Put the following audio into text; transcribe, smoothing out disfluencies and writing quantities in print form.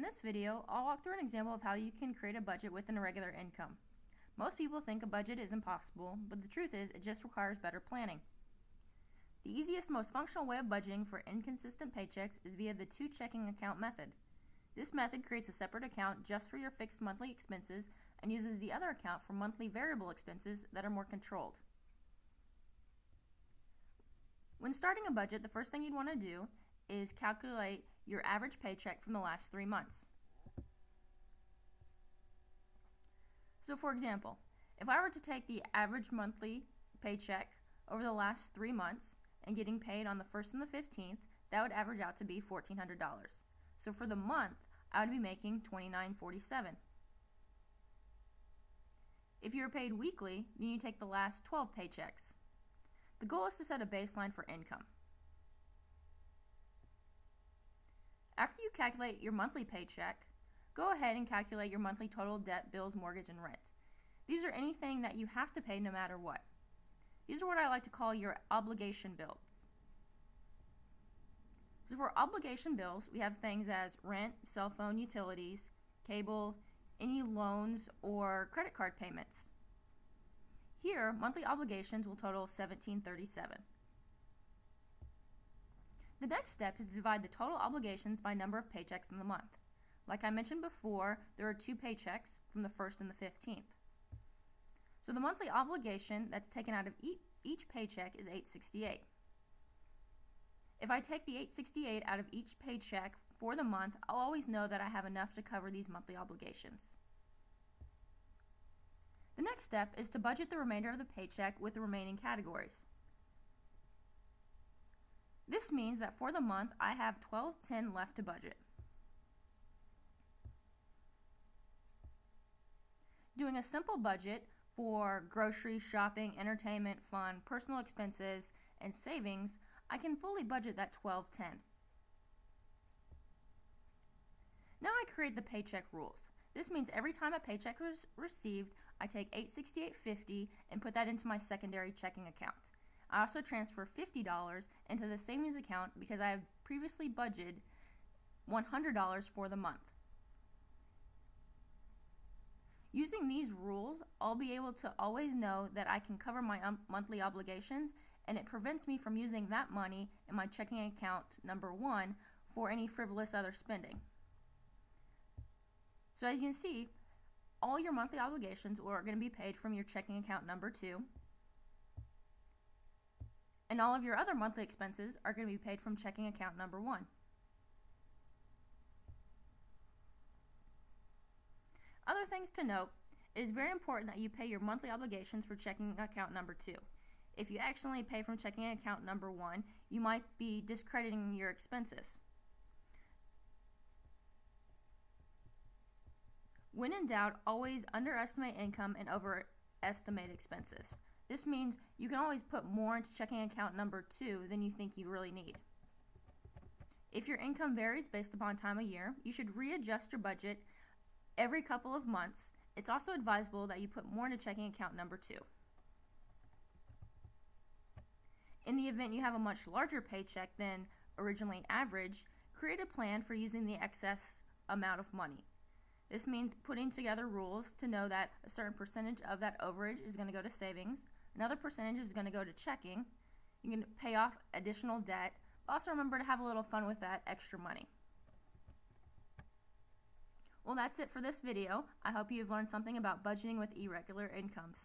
In this video, I'll walk through an example of how you can create a budget with an irregular income. Most people think a budget is impossible, but the truth is it just requires better planning. The easiest, most functional way of budgeting for inconsistent paychecks is via the two checking account method. This method creates a separate account just for your fixed monthly expenses and uses the other account for monthly variable expenses that are more controlled. When starting a budget, the first thing you'd want to do is calculate your average paycheck from the last 3 months. So for example, if I were to take the average monthly paycheck over the last 3 months and getting paid on the 1st and the 15th, that would average out to be $1,400. So for the month, I would be making $29.47. If you're paid weekly, then you take the last 12 paychecks. The goal is to set a baseline for income. After you calculate your monthly paycheck, go ahead and calculate your monthly total debt, bills, mortgage, and rent. These are anything that you have to pay no matter what. These are what I like to call your obligation bills. So for obligation bills, we have things as rent, cell phone, utilities, cable, any loans, or credit card payments. Here, monthly obligations will total $1,737. The next step is to divide the total obligations by number of paychecks in the month. Like I mentioned before, there are 2 paychecks from the 1st and the 15th. So the monthly obligation that's taken out of each paycheck is $868. If I take the $868 out of each paycheck for the month, I'll always know that I have enough to cover these monthly obligations. The next step is to budget the remainder of the paycheck with the remaining categories. This means that for the month, I have $12.10 left to budget. Doing a simple budget for groceries, shopping, entertainment, fun, personal expenses, and savings, I can fully budget that $12.10. Now I create the paycheck rules. This means every time a paycheck is received, I take $868.50 and put that into my secondary checking account. I also transfer $50 into the savings account because I have previously budgeted $100 for the month. Using these rules, I'll be able to always know that I can cover my monthly obligations, and it prevents me from using that money in my checking account number 1 for any frivolous other spending. So as you can see, all your monthly obligations are going to be paid from your checking account number 2. And all of your other monthly expenses are going to be paid from checking account number 1. Other things to note, it is very important that you pay your monthly obligations for checking account number 2. If you accidentally pay from checking account number 1, you might be discrediting your expenses. When in doubt, always underestimate income and overestimate expenses. This means you can always put more into checking account number 2 than you think you really need. If your income varies based upon time of year, you should readjust your budget every couple of months. It's also advisable that you put more into checking account number 2. In the event you have a much larger paycheck than originally averaged, create a plan for using the excess amount of money. This means putting together rules to know that a certain percentage of that overage is going to go to savings, another percentage is going to go to checking, you can pay off additional debt, but also remember to have a little fun with that extra money. Well, that's it for this video. I hope you've learned something about budgeting with irregular incomes.